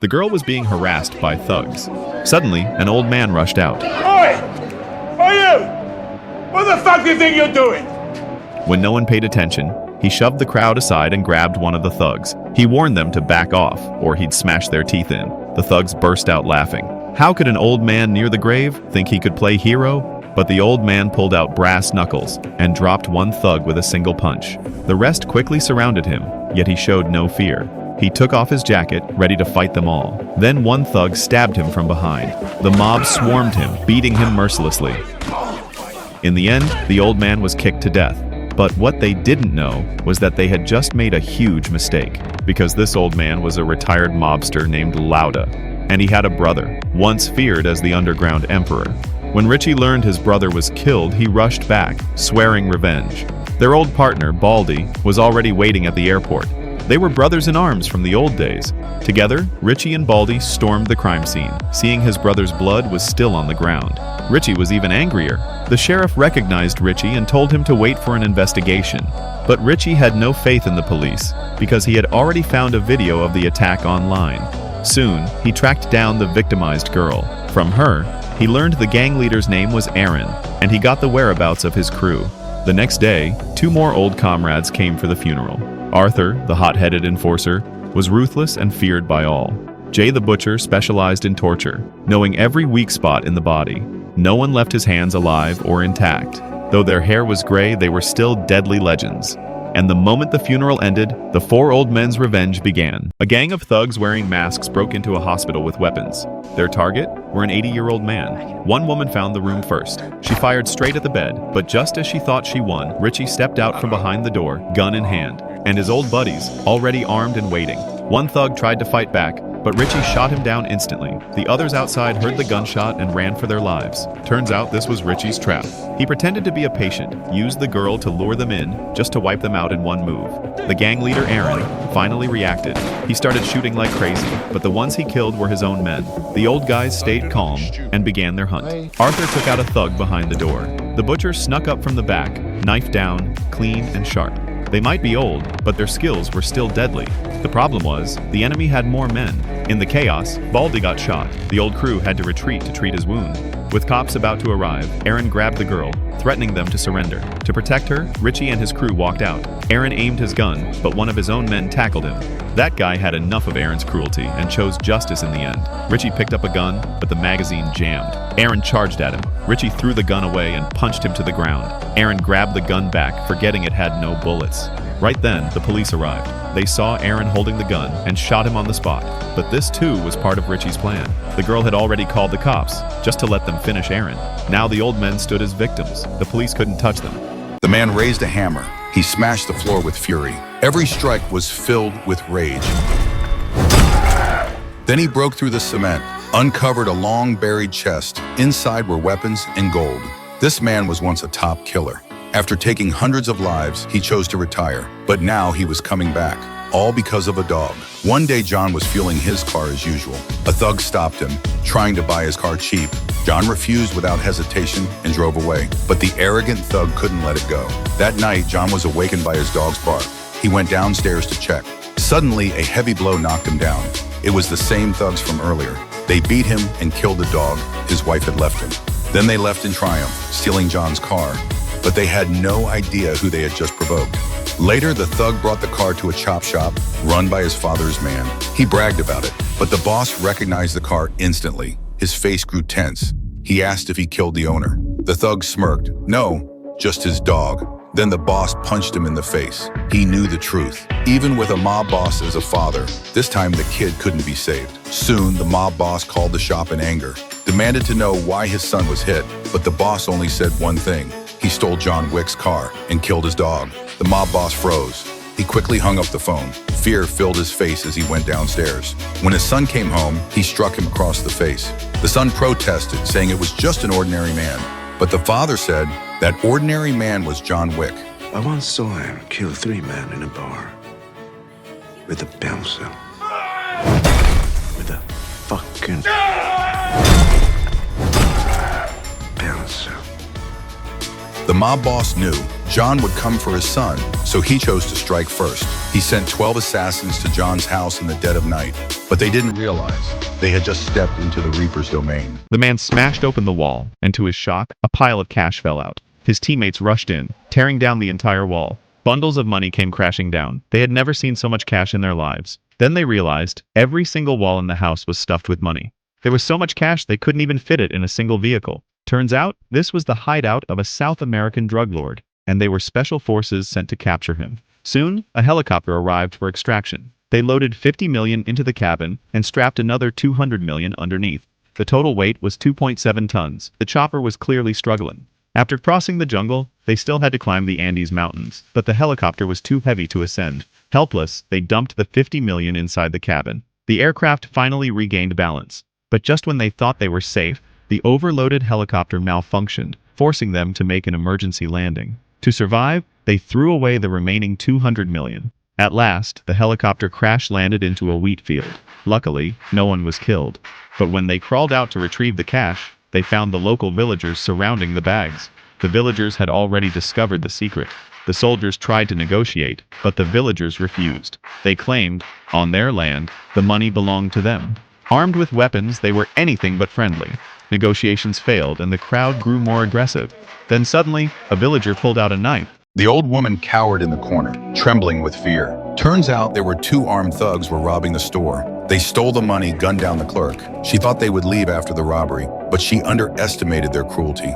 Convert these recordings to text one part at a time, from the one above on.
The girl was being harassed by thugs. Suddenly, an old man rushed out. Oi! Are you? What the fuck do you think you're doing? When no one paid attention, he shoved the crowd aside and grabbed one of the thugs. He warned them to back off, or he'd smash their teeth in. The thugs burst out laughing. How could an old man near the grave think he could play hero? But the old man pulled out brass knuckles and dropped one thug with a single punch. The rest quickly surrounded him, yet he showed no fear. He took off his jacket, ready to fight them all. Then one thug stabbed him from behind. The mob swarmed him, beating him mercilessly. In the end, the old man was kicked to death. But what they didn't know was that they had just made a huge mistake, because this old man was a retired mobster named Lauda, and he had a brother, once feared as the underground emperor. When Richie learned his brother was killed, he rushed back, swearing revenge. Their old partner, Baldy, was already waiting at the airport. They were brothers in arms from the old days. Together, Richie and Baldy stormed the crime scene, seeing his brother's blood was still on the ground. Richie was even angrier. The sheriff recognized Richie and told him to wait for an investigation. But Richie had no faith in the police, because he had already found a video of the attack online. Soon, he tracked down the victimized girl. From her, he learned the gang leader's name was Aaron, and he got the whereabouts of his crew. The next day, two more old comrades came for the funeral. Arthur, the hot-headed enforcer, was ruthless and feared by all. Jay the butcher specialized in torture, knowing every weak spot in the body. No one left his hands alive or intact. Though their hair was gray, they were still deadly legends. And the moment the funeral ended, the four old men's revenge began. A gang of thugs wearing masks broke into a hospital with weapons. Their target were an 80-year-old man. One woman found the room first. She fired straight at the bed, but just as she thought she won, Richie stepped out from behind the door, gun in hand, and his old buddies, already armed and waiting. One thug tried to fight back, but Richie shot him down instantly. The others outside heard the gunshot and ran for their lives. Turns out this was Richie's trap. He pretended to be a patient, used the girl to lure them in, just to wipe them out in one move. The gang leader, Aaron, finally reacted. He started shooting like crazy, but the ones he killed were his own men. The old guys stayed calm and began their hunt. Arthur took out a thug behind the door. The butcher snuck up from the back, knife down, clean and sharp. They might be old, but their skills were still deadly. The problem was, the enemy had more men. In the chaos, Baldy got shot. The old crew had to retreat to treat his wound. With cops about to arrive, Aaron grabbed the girl, threatening them to surrender. To protect her, Richie and his crew walked out. Aaron aimed his gun, but one of his own men tackled him. That guy had enough of Aaron's cruelty and chose justice in the end. Richie picked up a gun, but the magazine jammed. Aaron charged at him. Richie threw the gun away and punched him to the ground. Aaron grabbed the gun back, forgetting it had no bullets. Right then, the police arrived. They saw Aaron holding the gun and shot him on the spot. But this too was part of Richie's plan. The girl had already called the cops, just to let them finish Aaron. Now the old men stood as victims. The police couldn't touch them. The man raised a hammer. He smashed the floor with fury. Every strike was filled with rage. Then he broke through the cement, uncovered a long buried chest. Inside were weapons and gold. This man was once a top killer. After taking hundreds of lives, he chose to retire. But now he was coming back, all because of a dog. One day, John was fueling his car as usual. A thug stopped him, trying to buy his car cheap. John refused without hesitation and drove away. But the arrogant thug couldn't let it go. That night, John was awakened by his dog's bark. He went downstairs to check. Suddenly, a heavy blow knocked him down. It was the same thugs from earlier. They beat him and killed the dog his wife had left him. Then they left in triumph, stealing John's car. But they had no idea who they had just provoked. Later, the thug brought the car to a chop shop run by his father's man. He bragged about it, but the boss recognized the car instantly. His face grew tense. He asked if he killed the owner. The thug smirked. No, just his dog. Then the boss punched him in the face. He knew the truth. Even with a mob boss as a father, this time the kid couldn't be saved. Soon, the mob boss called the shop in anger, demanded to know why his son was hit, but the boss only said one thing. He stole John Wick's car and killed his dog. The mob boss froze. He quickly hung up the phone. Fear filled his face as he went downstairs. When his son came home, he struck him across the face. The son protested, saying it was just an ordinary man. But the father said that ordinary man was John Wick. I once saw him kill 3 men in a bar. With a pencil. With a fucking pencil. The mob boss knew John would come for his son, so he chose to strike first. He sent 12 assassins to John's house in the dead of night, but they didn't realize they had just stepped into the Reaper's domain. The man smashed open the wall, and to his shock, a pile of cash fell out. His teammates rushed in, tearing down the entire wall. Bundles of money came crashing down. They had never seen so much cash in their lives. Then they realized every single wall in the house was stuffed with money. There was so much cash they couldn't even fit it in a single vehicle. Turns out, this was the hideout of a South American drug lord, and they were special forces sent to capture him. Soon, a helicopter arrived for extraction. They loaded 50 million into the cabin and strapped another 200 million underneath. The total weight was 2.7 tons. The chopper was clearly struggling. After crossing the jungle, they still had to climb the Andes Mountains, but the helicopter was too heavy to ascend. Helpless, they dumped the 50 million inside the cabin. The aircraft finally regained balance. But just when they thought they were safe, the overloaded helicopter malfunctioned, forcing them to make an emergency landing. To survive, they threw away the remaining 200 million. At last, the helicopter crash-landed into a wheat field. Luckily, no one was killed. But when they crawled out to retrieve the cash, they found the local villagers surrounding the bags. The villagers had already discovered the secret. The soldiers tried to negotiate, but the villagers refused. They claimed, on their land, the money belonged to them. Armed with weapons, they were anything but friendly. Negotiations failed and the crowd grew more aggressive. Then suddenly, a villager pulled out a knife. The old woman cowered in the corner, trembling with fear. Turns out there were 2 armed thugs were robbing the store. They stole the money, gunned down the clerk. She thought they would leave after the robbery, but she underestimated their cruelty.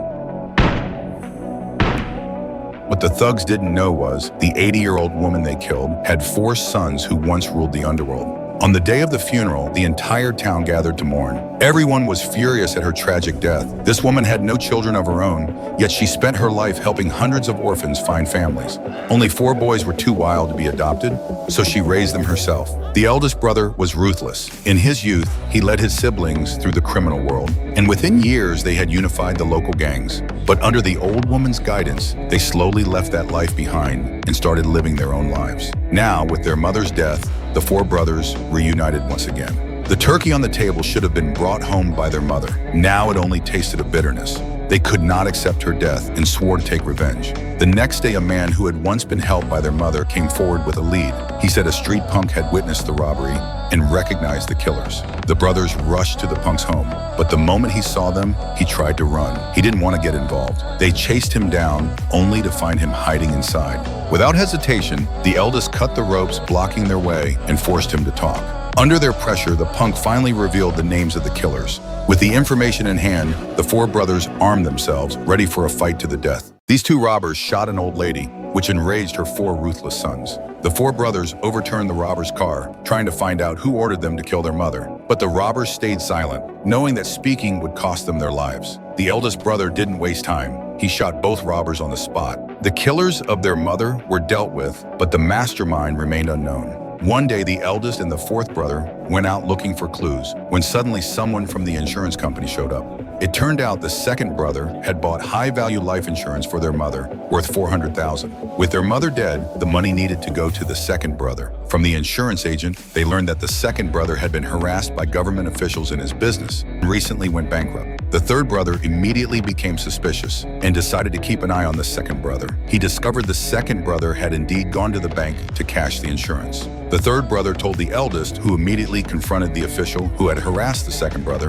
What the thugs didn't know was the 80-year-old woman they killed had 4 sons who once ruled the underworld. On the day of the funeral, the entire town gathered to mourn. Everyone was furious at her tragic death. This woman had no children of her own, yet she spent her life helping hundreds of orphans find families. Only 4 boys were too wild to be adopted, so she raised them herself. The eldest brother was ruthless. In his youth, he led his siblings through the criminal world, and within years they had unified the local gangs. But under the old woman's guidance, they slowly left that life behind and started living their own lives. Now, with their mother's death, the 4 brothers reunited once again. The turkey on the table should have been brought home by their mother. Now it only tasted of bitterness. They could not accept her death and swore to take revenge. The next day, a man who had once been helped by their mother came forward with a lead. He said a street punk had witnessed the robbery and recognized the killers. The brothers rushed to the punk's home, but the moment he saw them, he tried to run. He didn't want to get involved. They chased him down, only to find him hiding inside. Without hesitation, the eldest cut the ropes blocking their way and forced him to talk. Under their pressure, the punk finally revealed the names of the killers. With the information in hand, the 4 brothers armed themselves, ready for a fight to the death. These 2 robbers shot an old lady, which enraged her 4 ruthless sons. The 4 brothers overturned the robbers' car, trying to find out who ordered them to kill their mother. But the robbers stayed silent, knowing that speaking would cost them their lives. The eldest brother didn't waste time. He shot both robbers on the spot. The killers of their mother were dealt with, but the mastermind remained unknown. One day, the eldest and the 4th brother went out looking for clues when suddenly someone from the insurance company showed up. It turned out the 2nd brother had bought high-value life insurance for their mother, worth $400,000. With their mother dead, the money needed to go to the 2nd brother. From the insurance agent, they learned that the 2nd brother had been harassed by government officials in his business and recently went bankrupt. The 3rd brother immediately became suspicious and decided to keep an eye on the 2nd brother. He discovered the 2nd brother had indeed gone to the bank to cash the insurance. The 3rd brother told the eldest, who immediately confronted the official who had harassed the 2nd brother,